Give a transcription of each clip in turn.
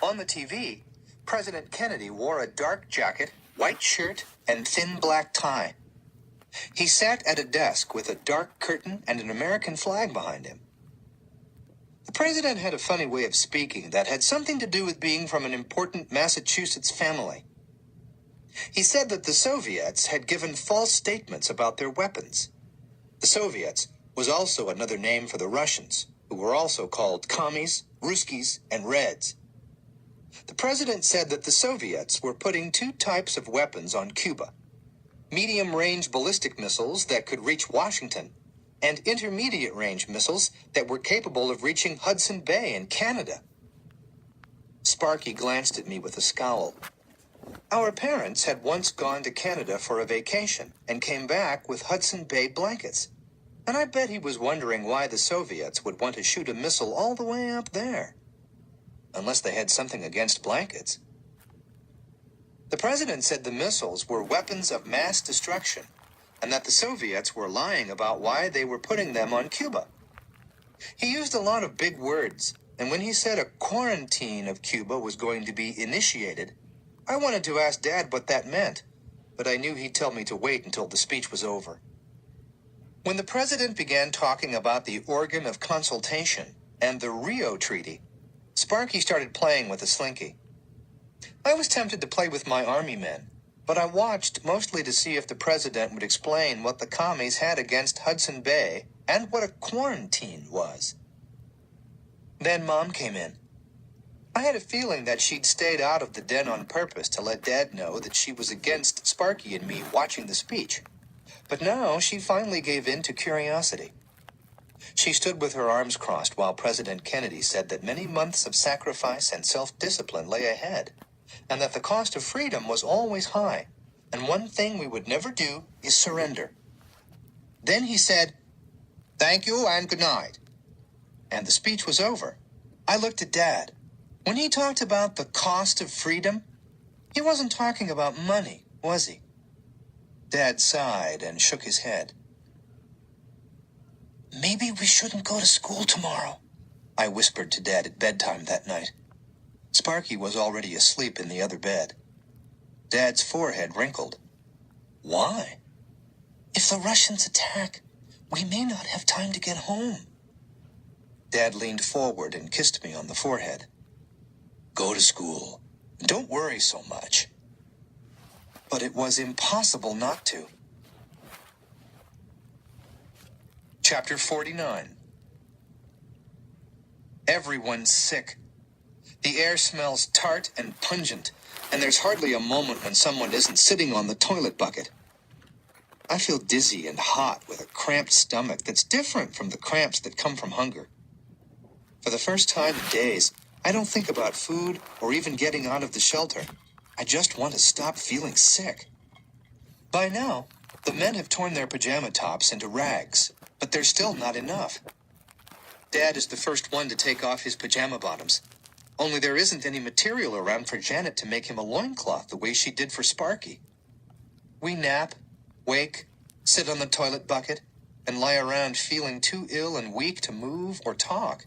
On the TV, President Kennedy wore a dark jacket, white shirt, and thin black tie. He sat at a desk with a dark curtain and an American flag behind him. The president had a funny way of speaking that had something to do with being from an important Massachusetts family. He said that the Soviets had given false statements about their weapons. The Soviets was also another name for the Russians, who were also called commies, Ruskies, and Reds. The president said that the Soviets were putting two types of weapons on Cuba: medium-range ballistic missiles that could reach Washington, and intermediate-range missiles that were capable of reaching Hudson Bay in Canada. Sparky glanced at me with a scowl. Our parents had once gone to Canada for a vacation and came back with Hudson Bay blankets, and I bet he was wondering why the Soviets would want to shoot a missile all the way up there. Unless they had something against blankets. The president said the missiles were weapons of mass destruction, and that the Soviets were lying about why they were putting them on Cuba. He used a lot of big words, and when he said a quarantine of Cuba was going to be initiated, I wanted to ask Dad what that meant, but I knew he'd tell me to wait until the speech was over. When the president began talking about the organ of consultation and the Rio Treaty, Sparky started playing with a slinky. I was tempted to play with my army men, but I watched mostly to see if the president would explain what the commies had against Hudson Bay and what a quarantine was. Then Mom came in. I had a feeling that she'd stayed out of the den on purpose to let Dad know that she was against Sparky and me watching the speech. But now she finally gave in to curiosity. She stood with her arms crossed while President Kennedy said that many months of sacrifice and self-discipline lay ahead, and that the cost of freedom was always high, and one thing we would never do is surrender. Then he said, "Thank you and good night." And the speech was over. I looked at Dad. When he talked about the cost of freedom, he wasn't talking about money, was he? Dad sighed and shook his head. "Maybe we shouldn't go to school tomorrow," I whispered to Dad at bedtime that night. Sparky was already asleep in the other bed. Dad's forehead wrinkled. "Why?" "If the Russians attack, we may not have time to get home." Dad leaned forward and kissed me on the forehead. "Go to school. Don't worry so much." But it was impossible not to. Chapter 49. Everyone's sick. The air smells tart and pungent, and there's hardly a moment when someone isn't sitting on the toilet bucket. I feel dizzy and hot with a cramped stomach that's different from the cramps that come from hunger. For the first time in days, I don't think about food or even getting out of the shelter. I just want to stop feeling sick. By now, the men have torn their pajama tops into rags, but they're still not enough. Dad is the first one to take off his pajama bottoms. Only there isn't any material around for Janet to make him a loincloth the way she did for Sparky. We nap, wake, sit on the toilet bucket, and lie around feeling too ill and weak to move or talk.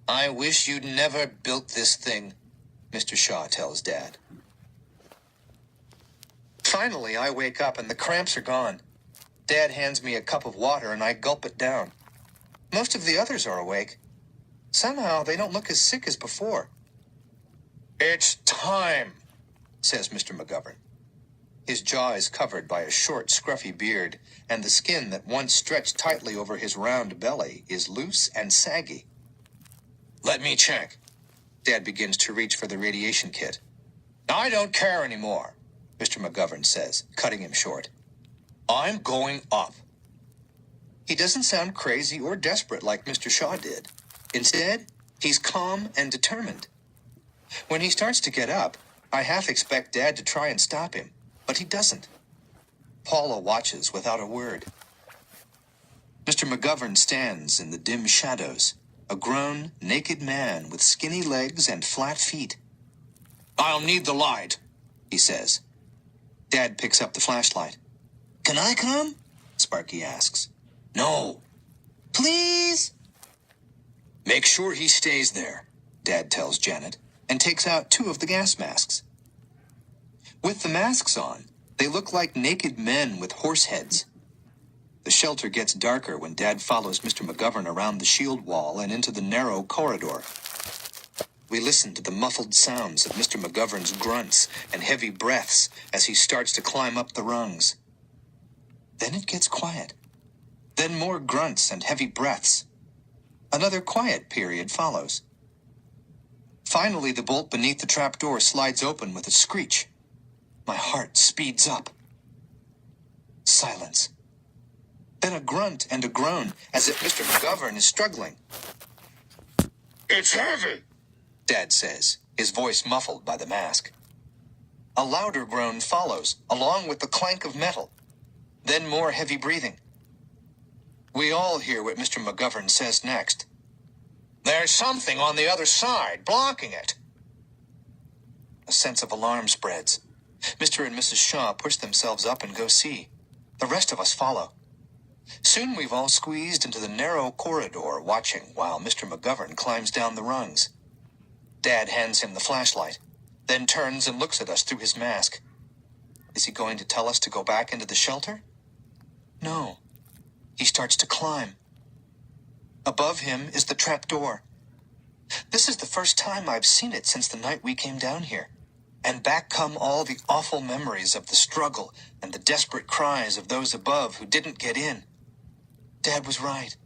"I wish you'd never built this thing," Mr. Shaw tells Dad. Finally, I wake up and the cramps are gone. Dad hands me a cup of water and I gulp it down. Most of the others are awake. Somehow they don't look as sick as before. "It's time," says Mr. McGovern. His jaw is covered by a short, scruffy beard, and the skin that once stretched tightly over his round belly is loose and saggy. "Let me check." Dad begins to reach for the radiation kit. "I don't care anymore," Mr. McGovern says, cutting him short. "I'm going up." He doesn't sound crazy or desperate like Mr. Shaw did. Instead, he's calm and determined. When he starts to get up, I half expect Dad to try and stop him, but he doesn't. Paula watches without a word. Mr. McGovern stands in the dim shadows, a grown, naked man with skinny legs and flat feet. "I'll need the light," he says. Dad picks up the flashlight. "Can I come?" Sparky asks. "No." "Please?" "Make sure he stays there," Dad tells Janet. and takes out 2 of the gas masks. With the masks on, they look like naked men with horse heads. The shelter gets darker when Dad follows Mr. McGovern around the shield wall and into the narrow corridor. We listen to the muffled sounds of Mr. McGovern's grunts and heavy breaths as he starts to climb up the rungs. Then it gets quiet. Then more grunts and heavy breaths. Another quiet period follows. Finally, the bolt beneath the trapdoor slides open with a screech. My heart speeds up. Silence. Then a grunt and a groan, as if Mr. McGovern is struggling. It's heavy, Dad says, his voice muffled by the mask. A louder groan follows, along with the clank of metal. Then more heavy breathing. We all hear what Mr. McGovern says next. There's something on the other side, blocking it. A sense of alarm spreads. Mr. and Mrs. Shaw push themselves up and go see. The rest of us follow. Soon we've all squeezed into the narrow corridor, watching while Mr. McGovern climbs down the rungs. Dad hands him the flashlight, then turns and looks at us through his mask. Is he going to tell us to go back into the shelter? No. He starts to climb. Above him is the trapdoor. This is the first time I've seen it since the night we came down here. And back come all the awful memories of the struggle and the desperate cries of those above who didn't get in. Dad was right.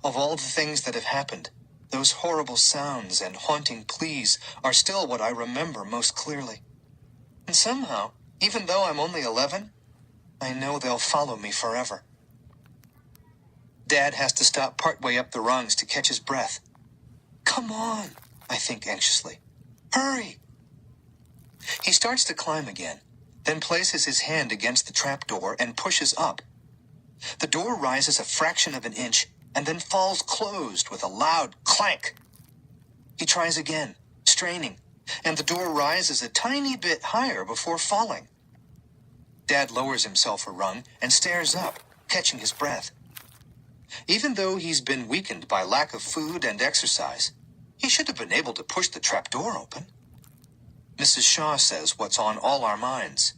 Of all the things that have happened, those horrible sounds and haunting pleas are still what I remember most clearly. And somehow, even though I'm only 11, I know they'll follow me forever. Dad has to stop partway up the rungs to catch his breath. Come on, I think anxiously. Hurry! He starts to climb again, then places his hand against the trapdoor and pushes up. The door rises a fraction of an inch and then falls closed with a loud clank. He tries again, straining, and the door rises a tiny bit higher before falling. Dad lowers himself a rung and stares up, catching his breath. Even though he's been weakened by lack of food and exercise, he should have been able to push the trapdoor open. Mrs. Shaw says what's on all our minds.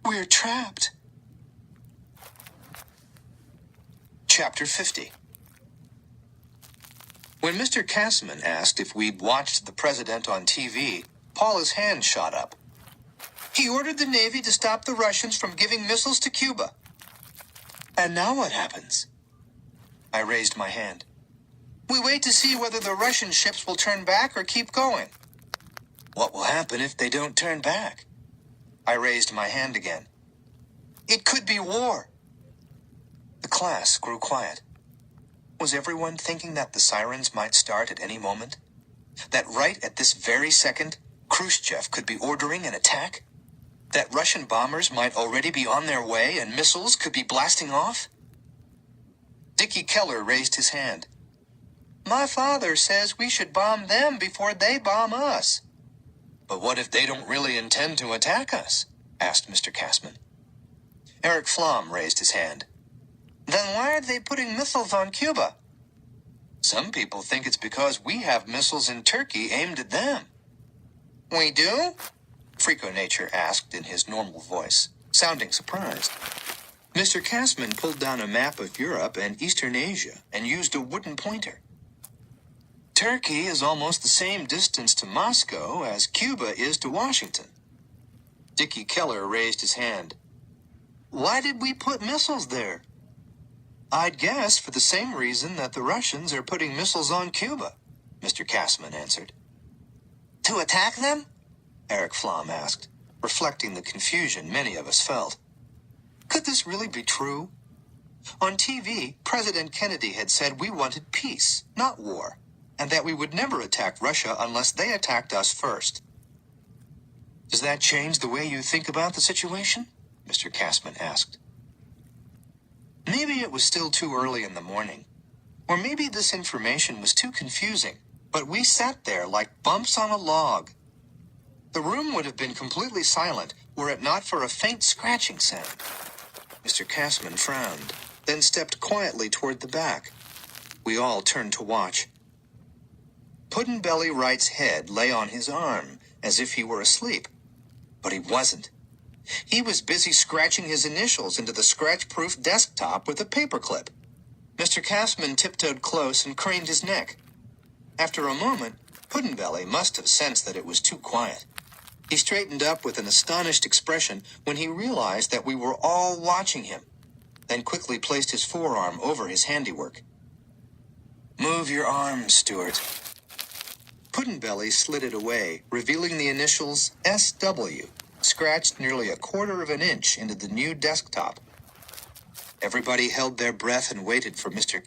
We're trapped. Chapter 50. When Mr. Cassman asked if we'd watched the president on TV, Paula's hand shot up. He ordered the Navy to stop the Russians from giving missiles to Cuba. And now what happens? I raised my hand. We wait to see whether the Russian ships will turn back or keep going. What will happen if they don't turn back? I raised my hand again. It could be war. The class grew quiet. Was everyone thinking that the sirens might start at any moment? That right at this very second, Khrushchev could be ordering an attack? That Russian bombers might already be on their way and missiles could be blasting off? Dickie Keller raised his hand. My father says we should bomb them before they bomb us. But what if they don't really intend to attack us? Asked Mr. Cassman. Eric Flom raised his hand. Then why are they putting missiles on Cuba? Some people think it's because we have missiles in Turkey aimed at them. We do? Freako Nature asked in his normal voice, sounding surprised. Mr. Cassman pulled down a map of Europe and Eastern Asia and used a wooden pointer. Turkey is almost the same distance to Moscow as Cuba is to Washington. Dickie Keller raised his hand. Why did we put missiles there? I'd guess for the same reason that the Russians are putting missiles on Cuba, Mr. Cassman answered. To attack them? Eric Flom asked, reflecting the confusion many of us felt. Could this really be true? On TV, President Kennedy had said we wanted peace, not war, and that we would never attack Russia unless they attacked us first. Does that change the way you think about the situation? Mr. Cassman asked. Maybe it was still too early in the morning, or maybe this information was too confusing, but we sat there like bumps on a log. The room would have been completely silent were it not for a faint scratching sound. Mr. Cassman frowned, then stepped quietly toward the back. We all turned to watch. Puddin' Wright's head lay on his arm, as if he were asleep. But he wasn't. He was busy scratching his initials into the scratch-proof desktop with a paperclip. Mr. Cassman tiptoed close and craned his neck. After a moment, Puddin' must have sensed that it was too quiet. He straightened up with an astonished expression when he realized that we were all watching him, then quickly placed his forearm over his handiwork. "Move your arm, Stuart." Puddin' slid it away, revealing the initials SW, scratched nearly 1/4 of an inch into the new desktop. Everybody held their breath and waited for Mr.